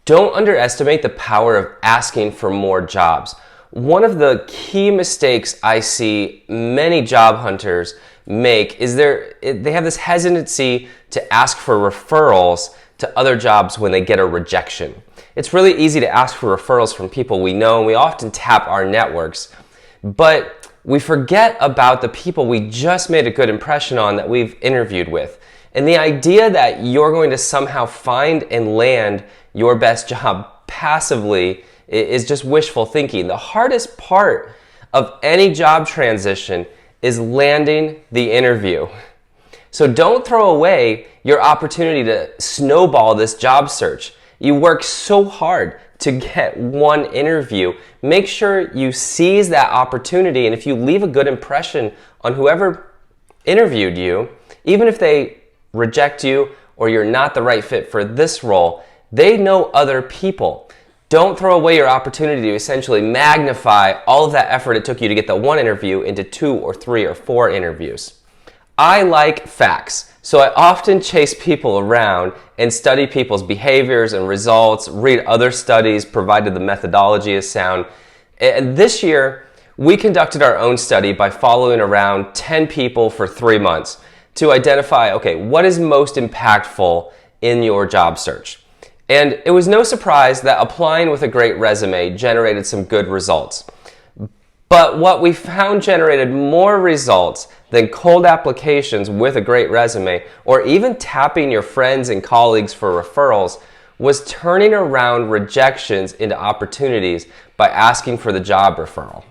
Don't underestimate the power of asking for more jobs. One of the key mistakes I see many job hunters make is they have this hesitancy to ask for referrals to other jobs when they get a rejection. It's really easy to ask for referrals from people we know, and we often tap our networks, but we forget about the people we just made a good impression on that we've interviewed with. And the idea that you're going to somehow find and land your best job passively is just wishful thinking. The hardest part of any job transition is landing the interview. So don't throw away your opportunity to snowball this job search. You work so hard to get one interview. Make sure you seize that opportunity, and if you leave a good impression on whoever interviewed you, even if they reject you or you're not the right fit for this role, they know other people. Don't throw away your opportunity to essentially magnify all of that effort it took you to get the one interview into 2 or 3 or 4 interviews. I like facts, so I often chase people around and study people's behaviors and results, read other studies, provided the methodology is sound. And this year, we conducted our own study by following around 10 people for 3 months to identify, okay, what is most impactful in your job search? And it was no surprise that applying with a great resume generated some good results. But what we found generated more results than cold applications with a great resume, or even tapping your friends and colleagues for referrals, was turning around rejections into opportunities by asking for the job referral.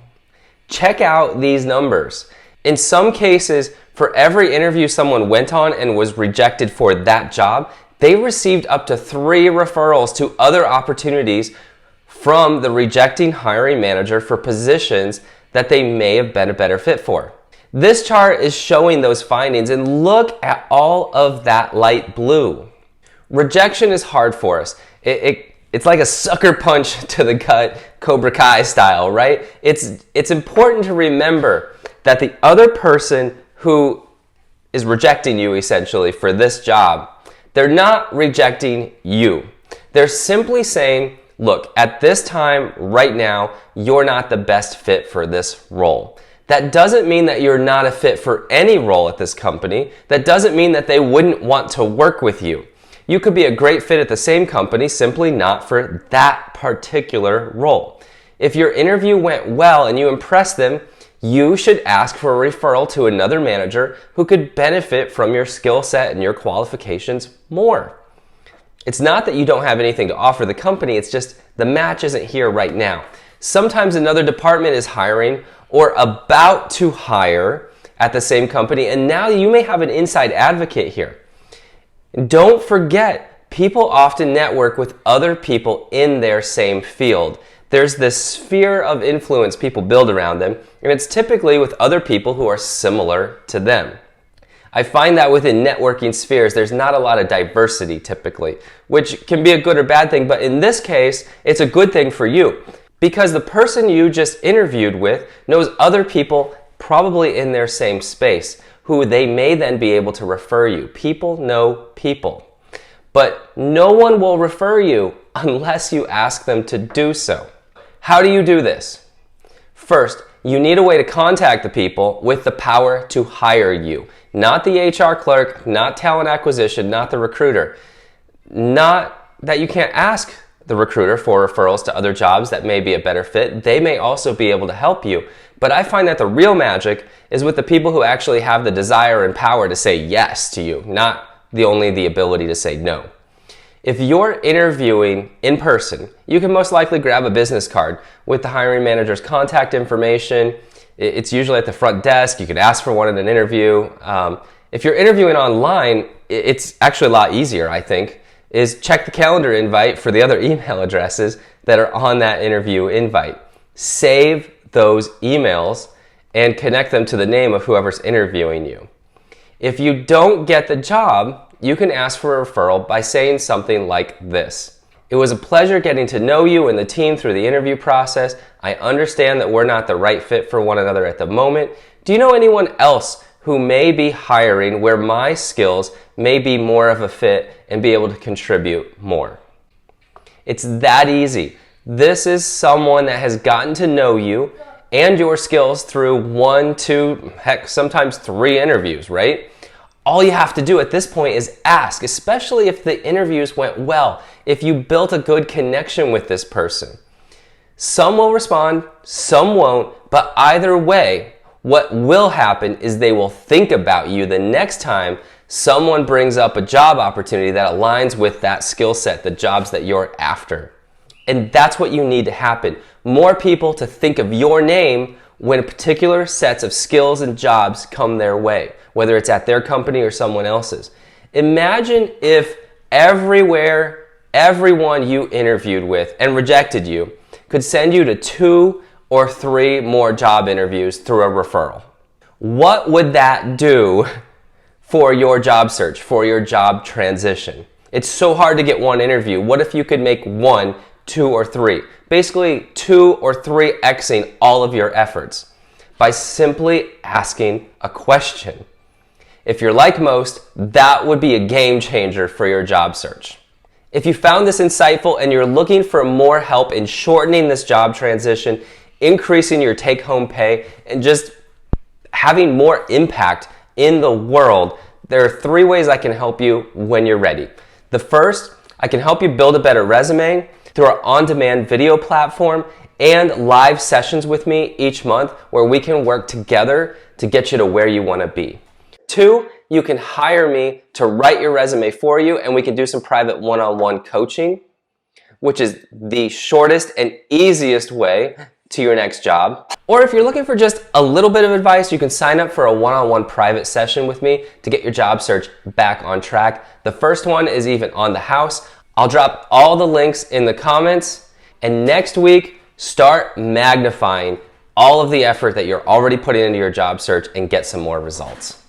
Check out these numbers. In some cases, for every interview someone went on and was rejected for that job, they received up to 3 referrals to other opportunities from the rejecting hiring manager for positions that they may have been a better fit for. This chart is showing those findings, and look at all of that light blue. Rejection is hard for us. It's like a sucker punch to the gut, Cobra Kai style, right? It's important to remember that the other person who is rejecting you essentially for this job, they're not rejecting you. They're simply saying, look, at this time, right now, you're not the best fit for this role. That doesn't mean that you're not a fit for any role at this company. That doesn't mean that they wouldn't want to work with you. You could be a great fit at the same company, simply not for that particular role. If your interview went well and you impressed them, you should ask for a referral to another manager who could benefit from your skill set and your qualifications more. It's not that you don't have anything to offer the company, it's just the match isn't here right now. Sometimes another department is hiring or about to hire at the same company, and now you may have an inside advocate here. Don't forget, people often network with other people in their same field. There's this sphere of influence people build around them, and it's typically with other people who are similar to them. I find that within networking spheres, there's not a lot of diversity typically, which can be a good or bad thing, but in this case, it's a good thing for you because the person you just interviewed with knows other people probably in their same space who they may then be able to refer you. People know people, but no one will refer you unless you ask them to do so. How do you do this? First, you need a way to contact the people with the power to hire you. Not the HR clerk, not talent acquisition, not the recruiter. Not that you can't ask the recruiter for referrals to other jobs that may be a better fit. They may also be able to help you. But I find that the real magic is with the people who actually have the desire and power to say yes to you, not only the ability to say no. If you're interviewing in person, you can most likely grab a business card with the hiring manager's contact information. It's usually at the front desk. You can ask for one in an interview. If you're interviewing online, it's actually a lot easier, I think, is check the calendar invite for the other email addresses that are on that interview invite. Save those emails and connect them to the name of whoever's interviewing you. If you don't get the job, you can ask for a referral by saying something like this. It was a pleasure getting to know you and the team through the interview process. I understand that we're not the right fit for one another at the moment. Do you know anyone else who may be hiring where my skills may be more of a fit and be able to contribute more? It's that easy. This is someone that has gotten to know you and your skills through 1, 2, heck, sometimes 3 interviews, right? All you have to do at this point is ask, especially if the interviews went well, if you built a good connection with this person. Some will respond, some won't, but either way, what will happen is they will think about you the next time someone brings up a job opportunity that aligns with that skill set, the jobs that you're after. And that's what you need to happen. More people to think of your name when particular sets of skills and jobs come their way, whether it's at their company or someone else's. Imagine if everywhere, everyone you interviewed with and rejected you could send you to 2 or 3 more job interviews through a referral. What would that do for your job search, for your job transition? It's so hard to get one interview. What if you could make 1, 2, or 3? Basically 2 or 3xing all of your efforts by simply asking a question. If you're like most, that would be a game changer for your job search. If you found this insightful and you're looking for more help in shortening this job transition, increasing your take-home pay, and just having more impact in the world, there are 3 ways I can help you when you're ready. The first, I can help you build a better resume through our on-demand video platform and live sessions with me each month where we can work together to get you to where you want to be. 2, you can hire me to write your resume for you and we can do some private one-on-one coaching, which is the shortest and easiest way to your next job. Or if you're looking for just a little bit of advice, you can sign up for a one-on-one private session with me to get your job search back on track. The first one is even on the house. I'll drop all the links in the comments. And next week, start magnifying all of the effort that you're already putting into your job search and get some more results.